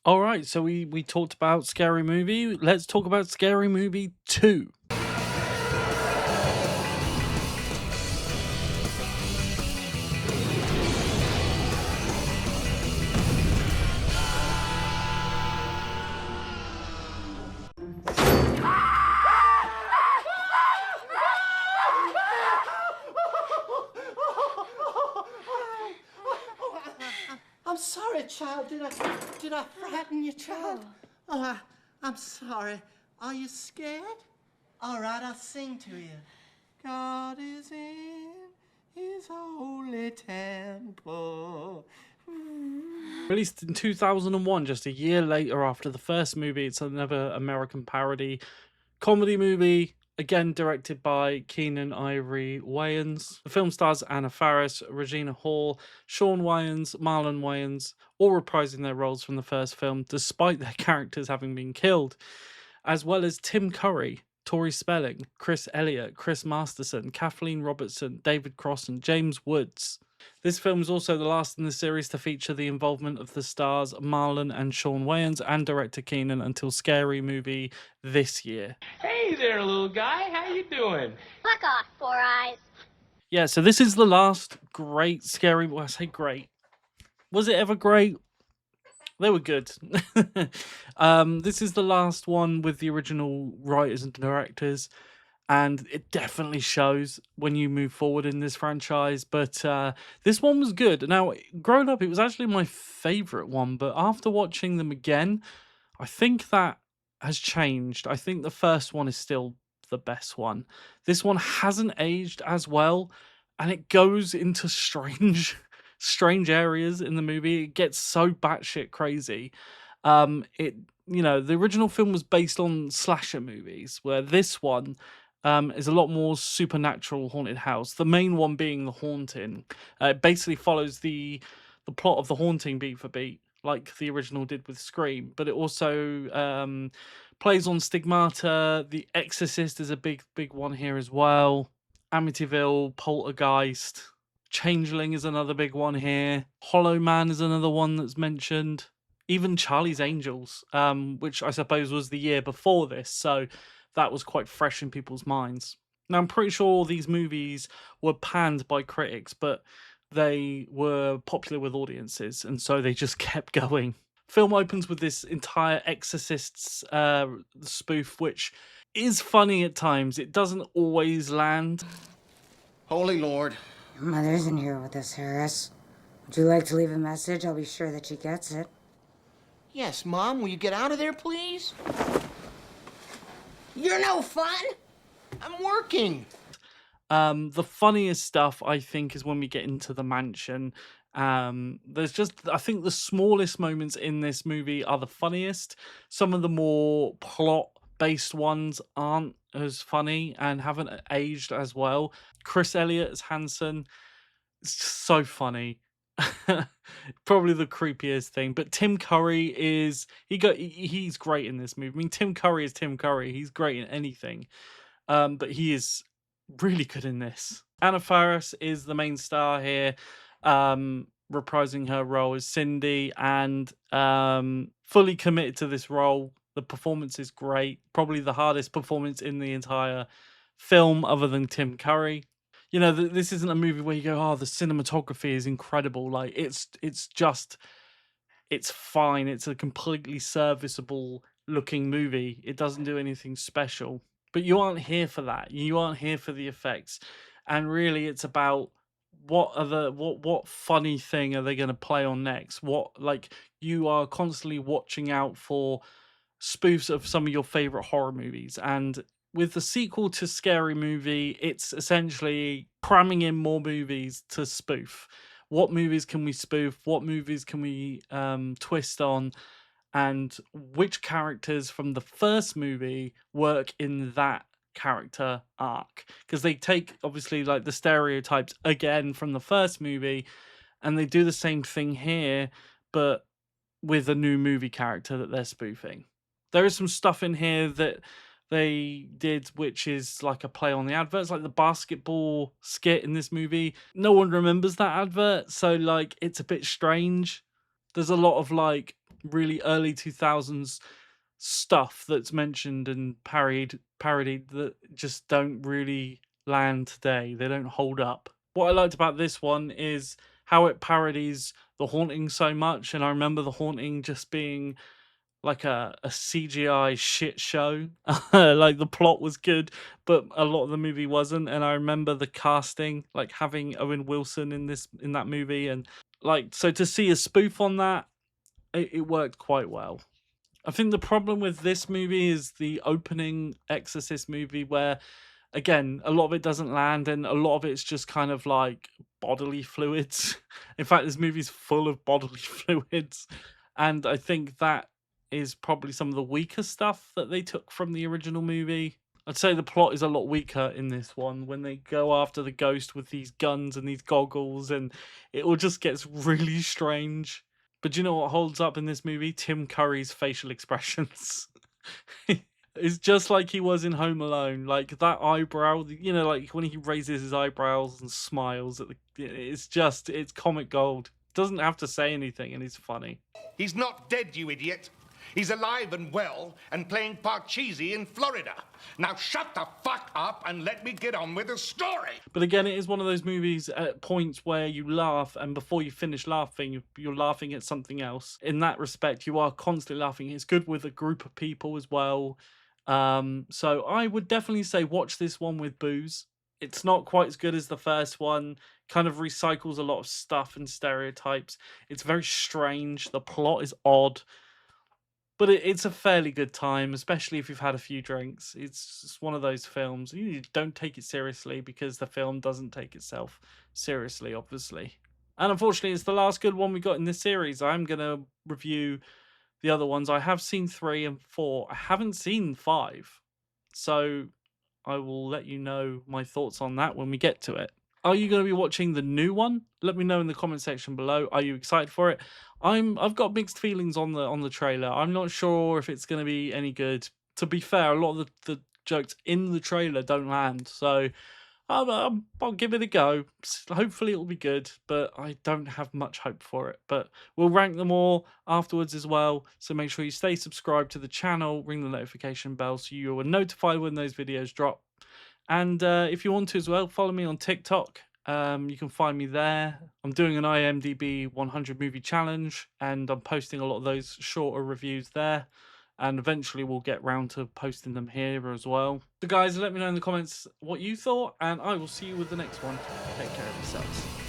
All right, so we talked about Scary Movie. Let's talk about Scary Movie 2. I'm sorry, child. Did I frighten you, child? I'm sorry. Are you scared? All right, I'll sing to you. God is in his holy temple. Released in 2001, just a year later after the first movie. It's another American parody comedy movie, again directed by Keenan Ivory Wayans. The film stars Anna Faris, Regina Hall, Sean Wayans, Marlon Wayans, all reprising their roles from the first film, despite their characters having been killed, as well as Tim Curry, Tori Spelling, Chris Elliott, Chris Masterson, Kathleen Robertson, David Cross, and James Woods. This film is also the last in the series to feature the involvement of the stars Marlon and Sean Wayans and director Keenan until Scary Movie this year. Hey there, little guy. How you doing? Fuck off, Four Eyes. Yeah, so this is the last great Scary... Well, I say great. Was it ever great? They were good. This is the last one with the original writers and directors, and it definitely shows when you move forward in this franchise. But this one was good. Now, growing up, it was actually my favorite one, but after watching them again, I think that has changed. I think the first one is still the best one. This one hasn't aged as well, and it goes into strange areas in the movie. It gets so batshit crazy. The original film was based on slasher movies, where this one is a lot more supernatural haunted house. The main one being The Haunting. It basically follows the plot of The Haunting beat for beat, like the original did with Scream, but it also plays on stigmata. The Exorcist is a big one here as well. Amityville, Poltergeist, Changeling is another big one here. Hollow Man is another one that's mentioned. Even Charlie's Angels, which I suppose was the year before this, so that was quite fresh in people's minds. Now, I'm pretty sure these movies were panned by critics, but they were popular with audiences, and so they just kept going. Film opens with this entire Exorcist's spoof, which is funny at times. It doesn't always land. Holy Lord. Your mother isn't here with us, Harris. Would you like to leave a message? I'll be sure that she gets it. Yes, Mom, will you get out of there, please? You're no fun. I'm working. The funniest stuff, I think, is when we get into the mansion. There's just, I think the smallest moments in this movie are the funniest. Some of the more plot-based ones aren't as funny and haven't aged as well. Chris Elliott as Hanson, it's just so funny. Probably the creepiest thing. But Tim Curry he's great in this movie. I mean, Tim Curry is Tim Curry. He's great in anything. But he is really good in this. Anna Faris is the main star here, reprising her role as Cindy, and fully committed to this role. The performance is great. Probably the hardest performance in the entire film, other than Tim Curry. You know, this isn't a movie where you go, oh, the cinematography is incredible. Like, it's fine. It's a completely serviceable looking movie. It doesn't do anything special. But you aren't here for that. You aren't here for the effects. And really, it's about what funny thing are they going to play on next? You are constantly watching out for spoofs of some of your favorite horror movies. And with the sequel to Scary Movie, it's essentially cramming in more movies to spoof. What movies can we spoof? What movies can we twist on? And which characters from the first movie work in that character arc? Because they take, obviously, like the stereotypes again from the first movie, and they do the same thing here, but with a new movie character that they're spoofing. There is some stuff in here that they did which is like a play on the adverts, like the basketball skit in this movie. No one remembers that advert, so like it's a bit strange. There's a lot of like really early 2000s stuff that's mentioned and parodied that just don't really land today. They don't hold up. What I liked about this one is how it parodies The Haunting so much, and I remember The Haunting just being like a CGI shit show. Like the plot was good, but a lot of the movie wasn't. And I remember the casting, like having Owen Wilson in that movie, and like so to see a spoof on that, it worked quite well. I think the problem with this movie is the opening Exorcist movie, where again a lot of it doesn't land, and a lot of it's just kind of like bodily fluids. In fact, this movie's full of bodily fluids, and I think that is probably some of the weaker stuff that they took from the original movie. I'd say the plot is a lot weaker in this one when they go after the ghost with these guns and these goggles, and it all just gets really strange. But do you know what holds up in this movie? Tim Curry's facial expressions. It's just like he was in Home Alone. Like that eyebrow, like when he raises his eyebrows and smiles at it's comic gold. Doesn't have to say anything, and he's funny. He's not dead, you idiot. He's alive and well and playing Parcheesi in Florida. Now shut the fuck up and let me get on with the story. But again, it is one of those movies at points where you laugh, and before you finish laughing, you're laughing at something else. In that respect, you are constantly laughing. It's good with a group of people as well. So I would definitely say watch this one with booze. It's not quite as good as the first one. Kind of recycles a lot of stuff and stereotypes. It's very strange. The plot is odd. But it's a fairly good time, especially if you've had a few drinks. It's just one of those films. You don't take it seriously because the film doesn't take itself seriously, obviously. And unfortunately, it's the last good one we got in this series. I'm going to review the other ones. I have seen 3 and 4. I haven't seen 5. So I will let you know my thoughts on that when we get to it. Are you going to be watching the new one? Let me know in the comment section below. Are you excited for it? I've got mixed feelings on the trailer. I'm not sure if it's going to be any good. To be fair, a lot of the jokes in the trailer don't land. So I'll give it a go. Hopefully it'll be good, but I don't have much hope for it. But we'll rank them all afterwards as well. So make sure you stay subscribed to the channel, ring the notification bell so you are notified when those videos drop. And if you want to as well, follow me on TikTok. You can find me there. I'm doing an IMDb 100 movie challenge, and I'm posting a lot of those shorter reviews there. And eventually we'll get round to posting them here as well. So guys, let me know in the comments what you thought, and I will see you with the next one. Take care of yourselves.